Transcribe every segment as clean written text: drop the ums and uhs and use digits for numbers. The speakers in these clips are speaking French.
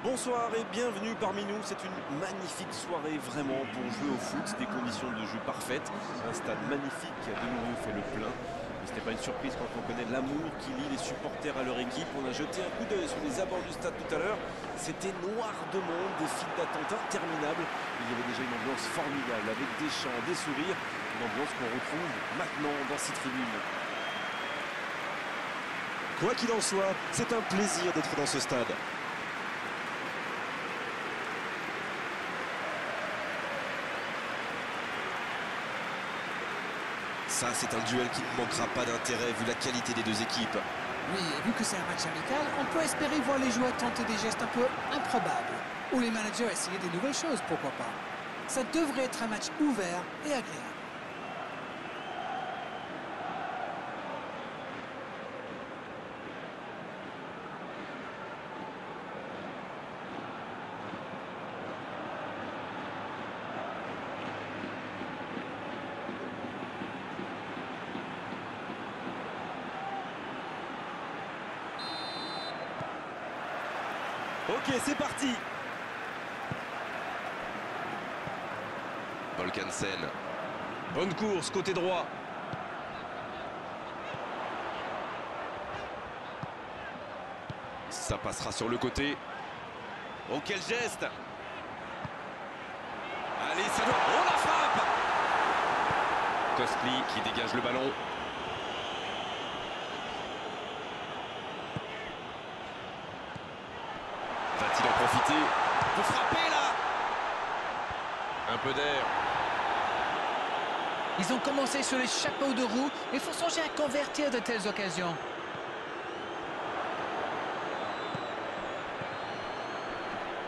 Bonsoir et bienvenue parmi nous. C'est une magnifique soirée vraiment pour jouer au foot. Des conditions de jeu parfaites. Un stade magnifique qui a de nouveau fait le plein. Mais ce n'était pas une surprise quand on connaît l'amour qui lie les supporters à leur équipe. On a jeté un coup d'œil sur les abords du stade tout à l'heure. C'était noir de monde, des files d'attente interminables. Il y avait déjà une ambiance formidable avec des chants, des sourires. Une ambiance qu'on retrouve maintenant dans ces tribunes. Quoi qu'il en soit, c'est un plaisir d'être dans ce stade. Ça, c'est un duel qui ne manquera pas d'intérêt vu la qualité des deux équipes. Oui, et vu que c'est un match amical, on peut espérer voir les joueurs tenter des gestes un peu improbables. Ou les managers essayer des nouvelles choses, pourquoi pas. Ça devrait être un match ouvert et agréable. Ok, c'est parti. Volkansen. Bonne course, côté droit. Ça passera sur le côté. Oh, quel geste! Allez, ça doit... Oh, la frappe! Kostli qui dégage le ballon. Va-t-il en profiter? Faut frapper là! Un peu d'air. Ils ont commencé sur les chapeaux de roue, il faut songer à convertir de telles occasions.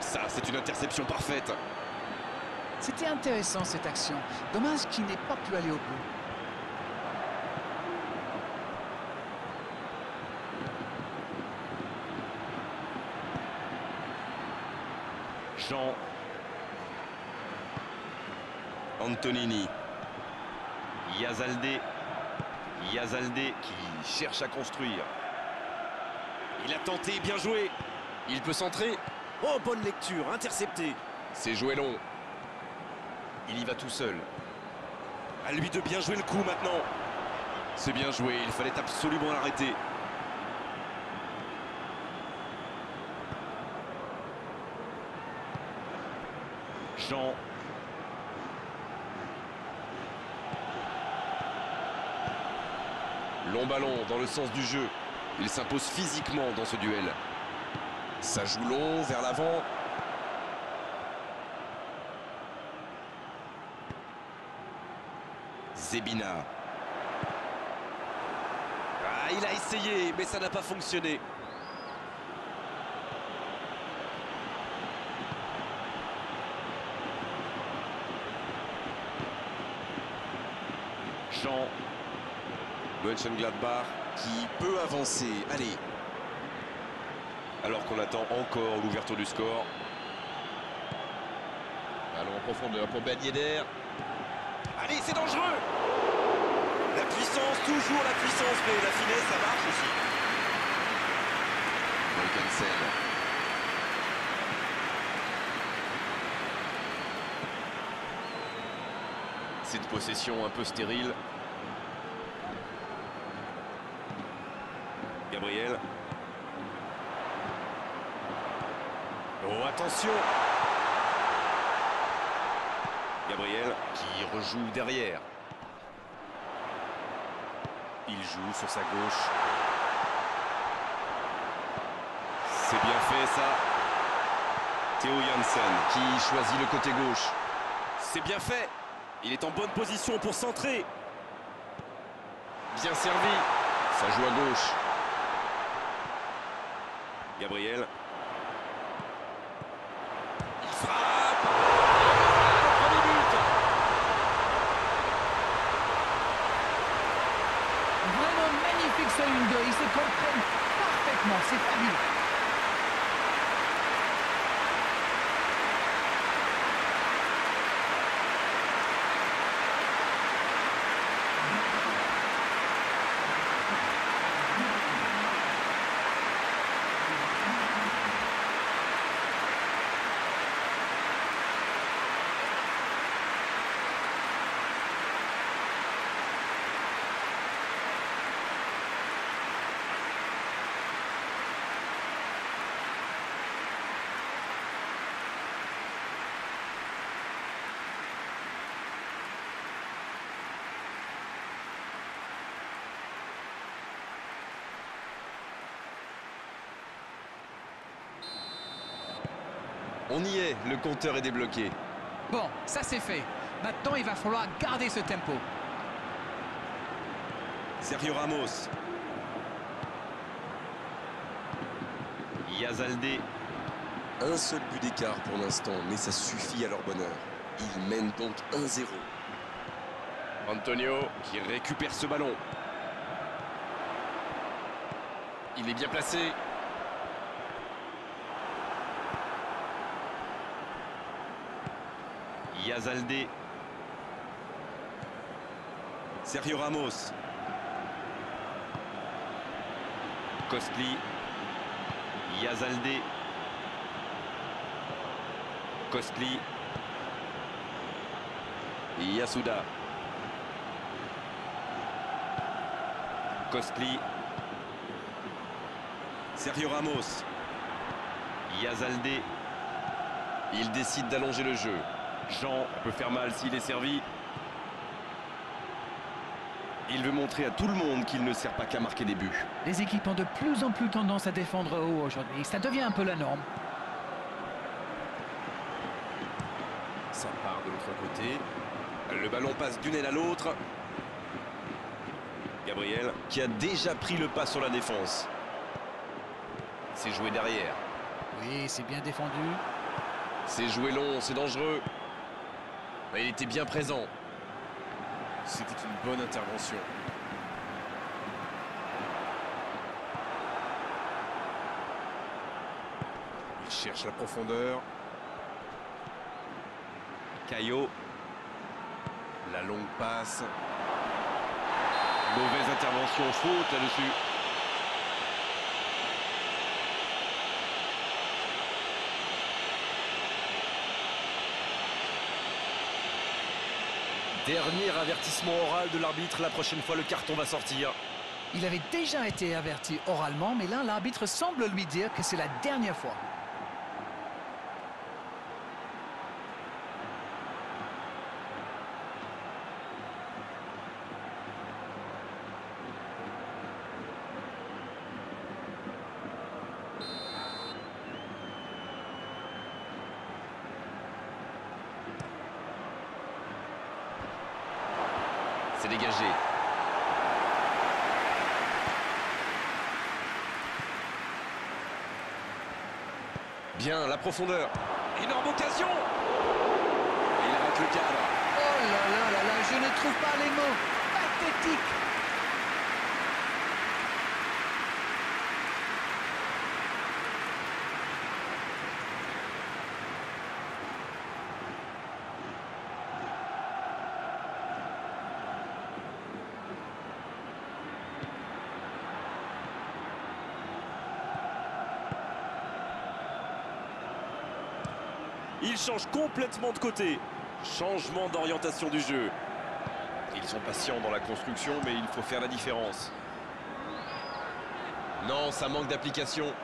Ça, c'est une interception parfaite. C'était intéressant cette action. Dommage qu'il n'ait pas pu aller au bout. Jean. Antonini. Yazaldé. Yazaldé qui cherche à construire. Il a tenté, bien joué. Il peut centrer. Oh, bonne lecture, intercepté. C'est joué long. Il y va tout seul. À lui de bien jouer le coup maintenant. C'est bien joué, il fallait absolument l'arrêter. Jean. Long ballon dans le sens du jeu. Il s'impose physiquement dans ce duel. Ça joue long vers l'avant. Zebina. Ah, il a essayé, mais ça n'a pas fonctionné. Jean. Mönchengladbach qui peut avancer. Allez. Alors qu'on attend encore l'ouverture du score. Allons en profondeur pour Ben Yedder. Allez, c'est dangereux. La puissance, toujours la puissance, mais la finesse, ça marche aussi. Volkansen. Cette possession un peu stérile. Gabriel. Oh, attention. Gabriel Qui rejoue derrière. il joue sur sa gauche. C'est bien fait ça. Théo Janssen qui choisit le côté gauche. C'est bien fait. Il est en bonne position pour centrer. Bien servi. Ça joue à gauche. Gabriel. Il frappe. Premier but. Vraiment magnifique ce 1-2, ils se comprennent parfaitement, c'est fabuleux. On y est, le compteur est débloqué. Bon, ça c'est fait. Maintenant, il va falloir garder ce tempo. Sergio Ramos. Yazaldé. Un seul but d'écart pour l'instant, mais ça suffit à leur bonheur. Ils mènent donc 1-0. Antonio qui récupère ce ballon. Il est bien placé. Yazaldé. Sergio Ramos. Kostli. Yazaldé. Kostli. Yasuda. Kostli. Sergio Ramos. Yazaldé. Il décide d'allonger le jeu. Jean peut faire mal s'il est servi. Il veut montrer à tout le monde qu'il ne sert pas qu'à marquer des buts. Les équipes ont de plus en plus tendance à défendre haut aujourd'hui. Ça devient un peu la norme. Ça part de l'autre côté. Le ballon passe d'une aile à l'autre. Gabriel qui a déjà pris le pas sur la défense. C'est joué derrière. Oui, c'est bien défendu. C'est joué long, c'est dangereux. Mais il était bien présent. C'était une bonne intervention. Il cherche la profondeur. Caillot. La longue passe. Mauvaise intervention, faute là-dessus. Dernier avertissement oral de l'arbitre. La prochaine fois, le carton va sortir. Il avait déjà été averti oralement, mais là, l'arbitre semble lui dire que c'est la dernière fois. C'est dégagé. Bien, la profondeur. Énorme occasion. Il rate le cadre. Oh là là là là, je ne trouve pas les mots. Pathétique. Il change complètement de côté. Changement d'orientation du jeu. Ils sont patients dans la construction, mais il faut faire la différence. Non, ça manque d'application.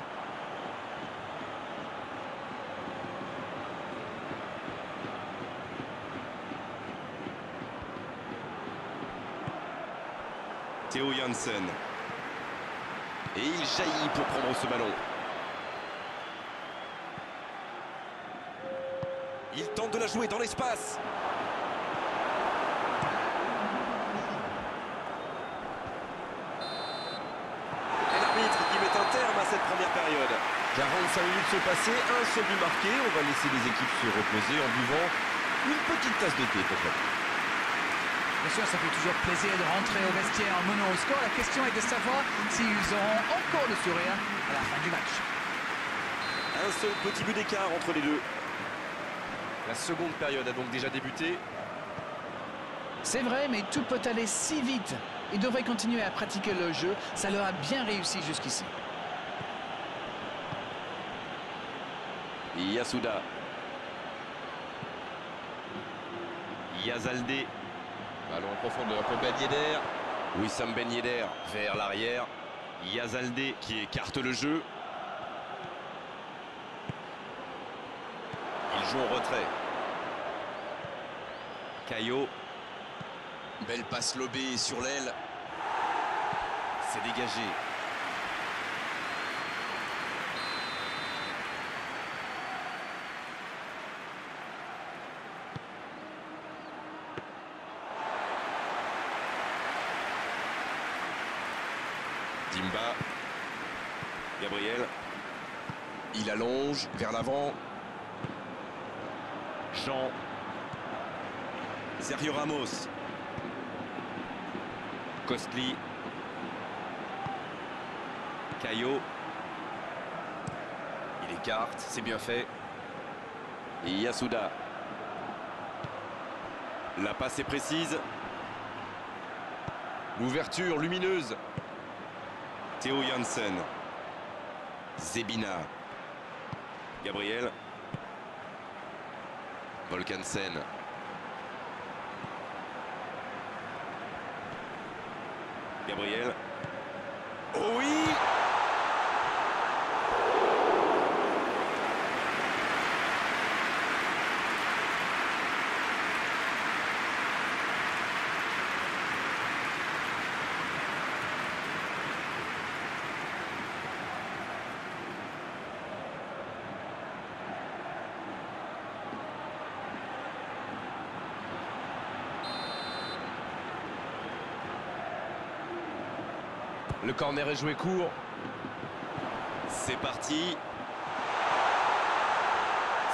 Théo Janssen. Et il jaillit pour prendre ce ballon. Il tente de la jouer dans l'espace. Et l'arbitre qui met un terme à cette première période. 45 minutes sont passées, un seul but marqué. On va laisser les équipes se reposer en buvant une petite tasse de thé peut-être. Bien sûr, ça fait toujours plaisir de rentrer au vestiaire en menant au score. La question est de savoir s'ils auront encore le sourire à la fin du match. Un seul petit but d'écart entre les deux. La seconde période a donc déjà débuté. C'est vrai, mais tout peut aller si vite. Ils devraient continuer à pratiquer le jeu. Ça leur a bien réussi jusqu'ici. Yasuda. Yazaldé. Ballon en profondeur pour Ben Yedder. Wissam Ben Yedder vers l'arrière. Yazaldé qui écarte le jeu. Il joue en retrait. Caillot. Belle passe lobée sur l'aile. C'est dégagé. Timba. Gabriel. Il allonge vers l'avant. Jean. Sergio Ramos. Costly. Caillot. Il écarte, c'est bien fait. Et Yasuda. La passe est précise. L'ouverture lumineuse. Théo Janssen. Zebina. Gabriel. Volkansen. Gabriel. Oh oui! Le corner est joué court. C'est parti.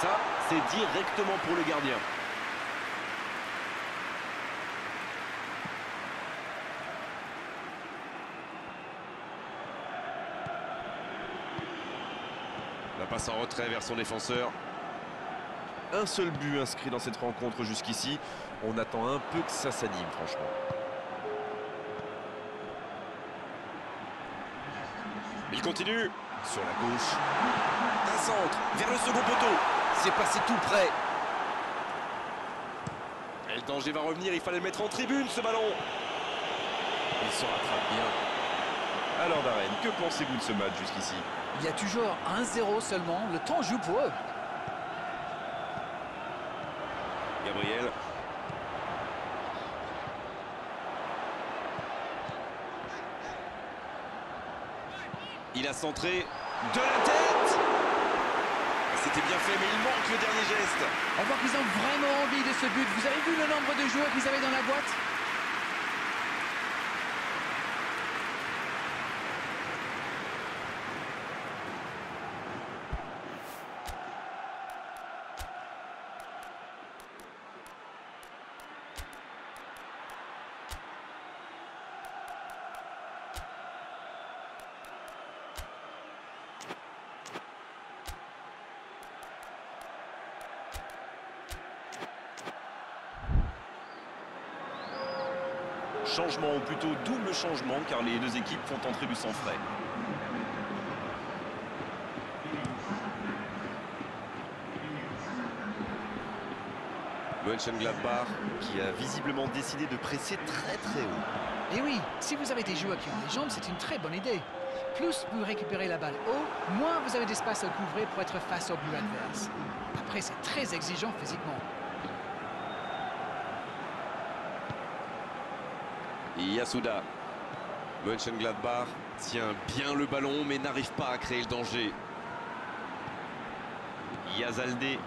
Ça, c'est directement pour le gardien. La passe en retrait vers son défenseur. Un seul but inscrit dans cette rencontre jusqu'ici. On attend un peu que ça s'anime, franchement. Il continue. Sur la gauche. Un centre vers le second poteau. C'est passé tout près. Et le danger va revenir. Il fallait le mettre en tribune, ce ballon. Il se rattrape bien. Alors Darren, que pensez-vous de ce match jusqu'ici? Il y a toujours 1-0 seulement. Le temps joue pour eux. Gabriel. Il a centré de la tête. C'était bien fait, mais il manque le dernier geste. On voit qu'ils ont vraiment envie de ce but. Vous avez vu le nombre de joueurs qu'ils avaient dans la boîte? Changement, ou plutôt double changement, car les deux équipes font entrer du sang frais. Mönchengladbach. Qui a visiblement décidé de presser très très haut. Et oui, si vous avez des joueurs qui ont des jambes, c'est une très bonne idée. Plus vous récupérez la balle haut, moins vous avez d'espace à couvrir pour être face au but adverse. Après, c'est très exigeant physiquement. Yasuda. Mönchengladbach tient bien le ballon mais n'arrive pas à créer le danger. Yazalde.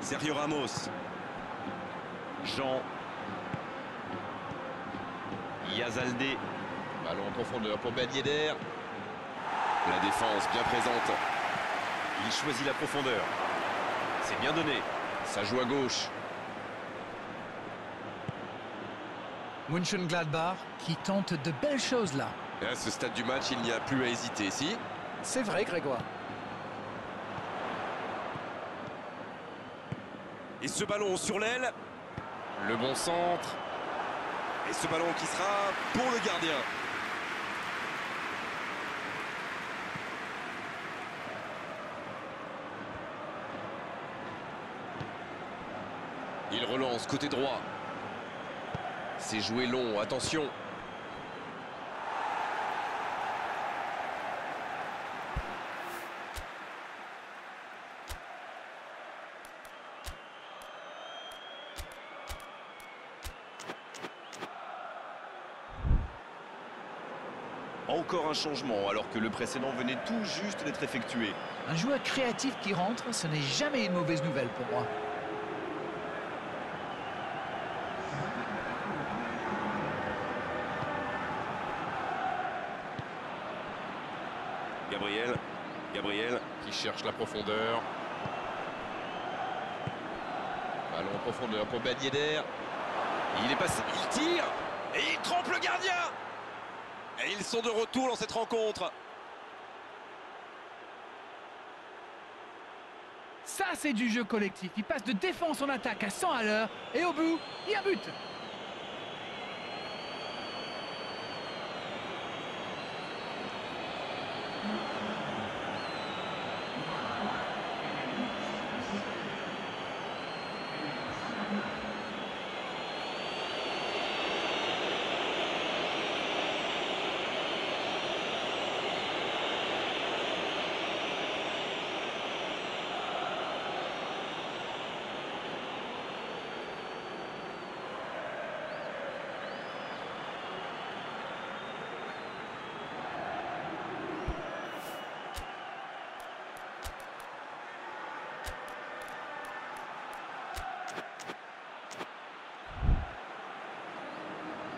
Sergio Ramos. Jean. Yazalde. Ballon en profondeur pour Ben Yedder. La défense bien présente. Il choisit la profondeur. C'est bien donné. Ça joue à gauche. Mönchengladbach qui tente de belles choses là. Et à ce stade du match, il n'y a plus à hésiter, si. C'est vrai, Grégoire. Et ce ballon sur l'aile. Le bon centre. Et ce ballon qui sera pour le gardien. Il relance côté droit. C'est joué long, attention. Encore un changement alors que le précédent venait tout juste d'être effectué. Un joueur créatif qui rentre, ce n'est jamais une mauvaise nouvelle pour moi. Gabriel qui cherche la profondeur. Ballon en profondeur pour Ben Yedder. Il est passé, il tire et il trompe le gardien. Et ils sont de retour dans cette rencontre. Ça, c'est du jeu collectif. Il passe de défense en attaque à 100 à l'heure. Et au bout, il y a but.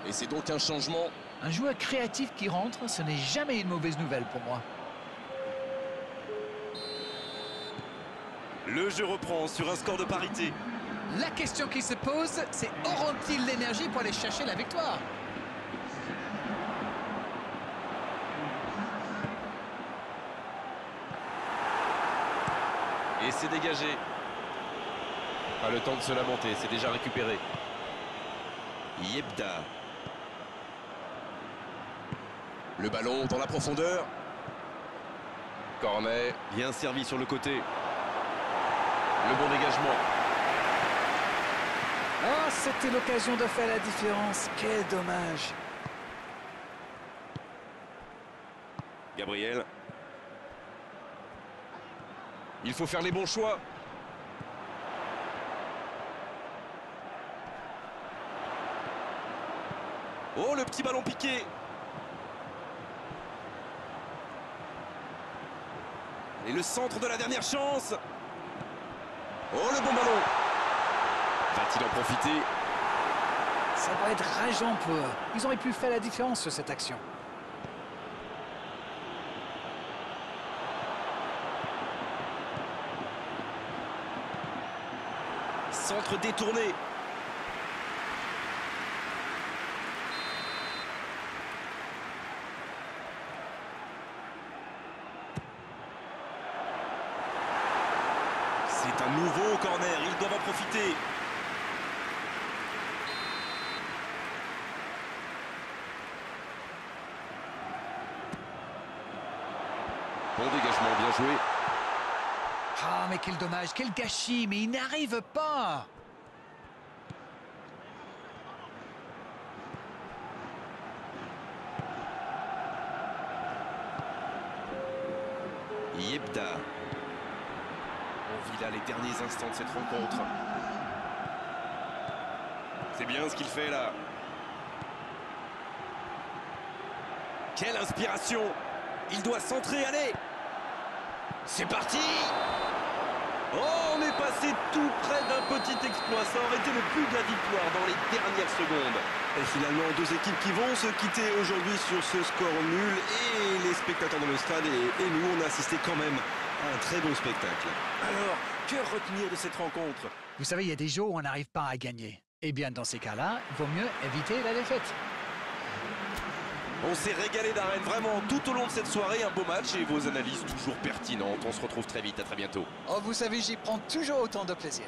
Et c'est donc un changement. Un joueur créatif qui rentre, ce n'est jamais une mauvaise nouvelle pour moi. Le jeu reprend sur un score de parité. La question qui se pose, c'est auront-ils l'énergie pour aller chercher la victoire? Et c'est dégagé. Pas le temps de se lamenter, c'est déjà récupéré. Yebda. Le ballon dans la profondeur. Cornet. Bien servi sur le côté. Le bon dégagement. Oh, c'était l'occasion de faire la différence. Quel dommage. Gabriel. Il faut faire les bons choix. Oh, le petit ballon piqué. Et le centre de la dernière chance. Oh, le bon ballon. Va-t-il en profiter? Ça va être rageant pour eux. Ils auraient pu faire la différence sur cette action. Centre détourné. C'est un nouveau corner, ils doivent en profiter. Bon dégagement, bien joué. Ah, mais quel dommage, quel gâchis, mais il n'arrive pas. Yebda. On vit là les derniers instants de cette rencontre. C'est bien ce qu'il fait là. Quelle inspiration! Il doit centrer, allez! C'est parti! Oh, on est passé tout près d'un petit exploit. Ça aurait été le but de la victoire dans les dernières secondes. Et finalement, deux équipes qui vont se quitter aujourd'hui sur ce score nul. Et les spectateurs dans le stade et nous, on a assisté quand même à un très beau spectacle. Alors, que retenir de cette rencontre? Vous savez, il y a des jours où on n'arrive pas à gagner. Eh bien, dans ces cas-là, il vaut mieux éviter la défaite. On s'est régalé d'arène vraiment tout au long de cette soirée. Un beau match et vos analyses toujours pertinentes. On se retrouve très vite. À très bientôt. Oh, vous savez, j'y prends toujours autant de plaisir.